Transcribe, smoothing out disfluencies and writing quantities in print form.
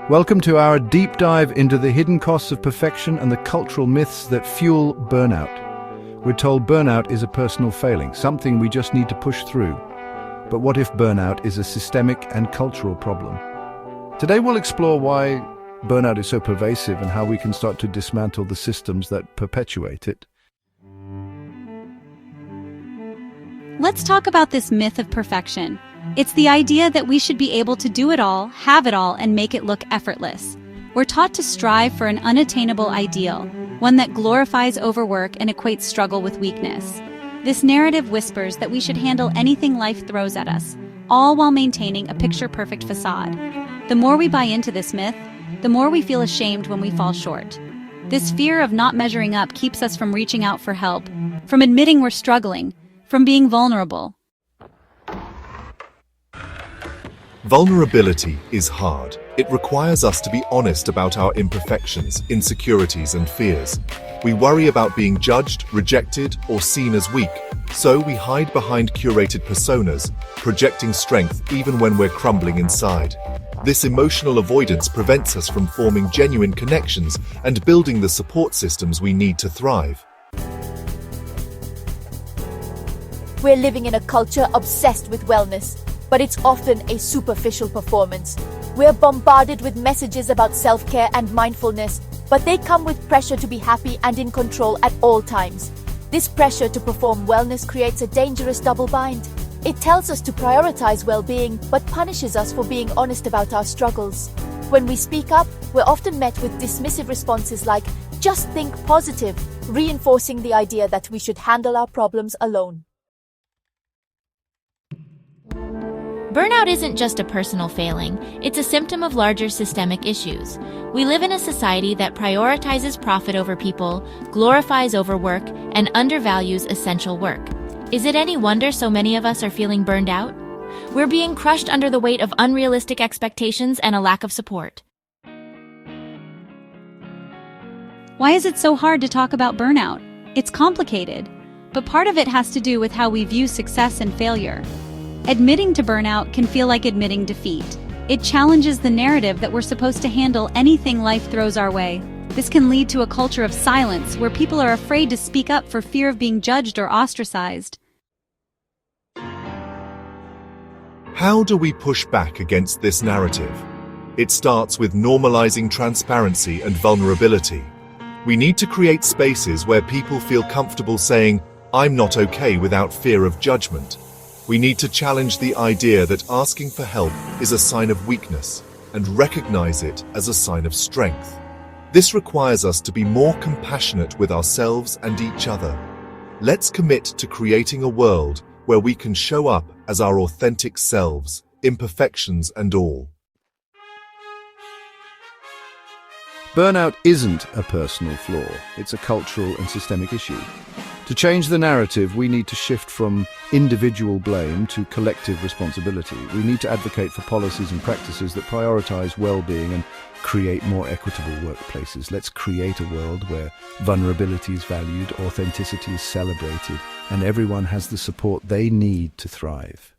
Welcome to our deep dive into the hidden costs of perfection and the cultural myths that fuel burnout. We're told burnout is a personal failing, something we just need to push through. But what if burnout is a systemic and cultural problem? Today we'll explore why burnout is so pervasive and how we can start to dismantle the systems that perpetuate it. Let's talk about this myth of perfection. It's the idea that we should be able to do it all, have it all, and make it look effortless. We're taught to strive for an unattainable ideal, one that glorifies overwork and equates struggle with weakness. This narrative whispers that we should handle anything life throws at us, all while maintaining a picture-perfect facade. The more we buy into this myth, the more we feel ashamed when we fall short. This fear of not measuring up keeps us from reaching out for help, from admitting we're struggling, from being vulnerable. Vulnerability is hard. It requires us to be honest about our imperfections, insecurities, and fears. We worry about being judged, rejected, or seen as weak, so we hide behind curated personas, projecting strength even when we're crumbling inside. This emotional avoidance prevents us from forming genuine connections and building the support systems we need to thrive. We're living in a culture obsessed with wellness, but it's often a superficial performance. We're bombarded with messages about self-care and mindfulness, but they come with pressure to be happy and in control at all times. This pressure to perform wellness creates a dangerous double bind. It tells us to prioritize well-being, but punishes us for being honest about our struggles. When we speak up, we're often met with dismissive responses like, "Just think positive," reinforcing the idea that we should handle our problems alone. Burnout isn't just a personal failing, it's a symptom of larger systemic issues. We live in a society that prioritizes profit over people, glorifies overwork, and undervalues essential work. Is it any wonder so many of us are feeling burned out? We're being crushed under the weight of unrealistic expectations and a lack of support. Why is it so hard to talk about burnout? It's complicated, but part of it has to do with how we view success and failure. Admitting to burnout can feel like admitting defeat. It challenges the narrative that we're supposed to handle anything life throws our way. This can lead to a culture of silence where people are afraid to speak up for fear of being judged or ostracized. How do we push back against this narrative? It starts with normalizing transparency and vulnerability. We need to create spaces where people feel comfortable saying, "I'm not okay," without fear of judgment. We need to challenge the idea that asking for help is a sign of weakness and recognize it as a sign of strength. This requires us to be more compassionate with ourselves and each other. Let's commit to creating a world where we can show up as our authentic selves, imperfections and all. Burnout isn't a personal flaw, it's a cultural and systemic issue. To change the narrative, we need to shift from individual blame to collective responsibility. We need to advocate for policies and practices that prioritize well-being and create more equitable workplaces. Let's create a world where vulnerability is valued, authenticity is celebrated, and everyone has the support they need to thrive.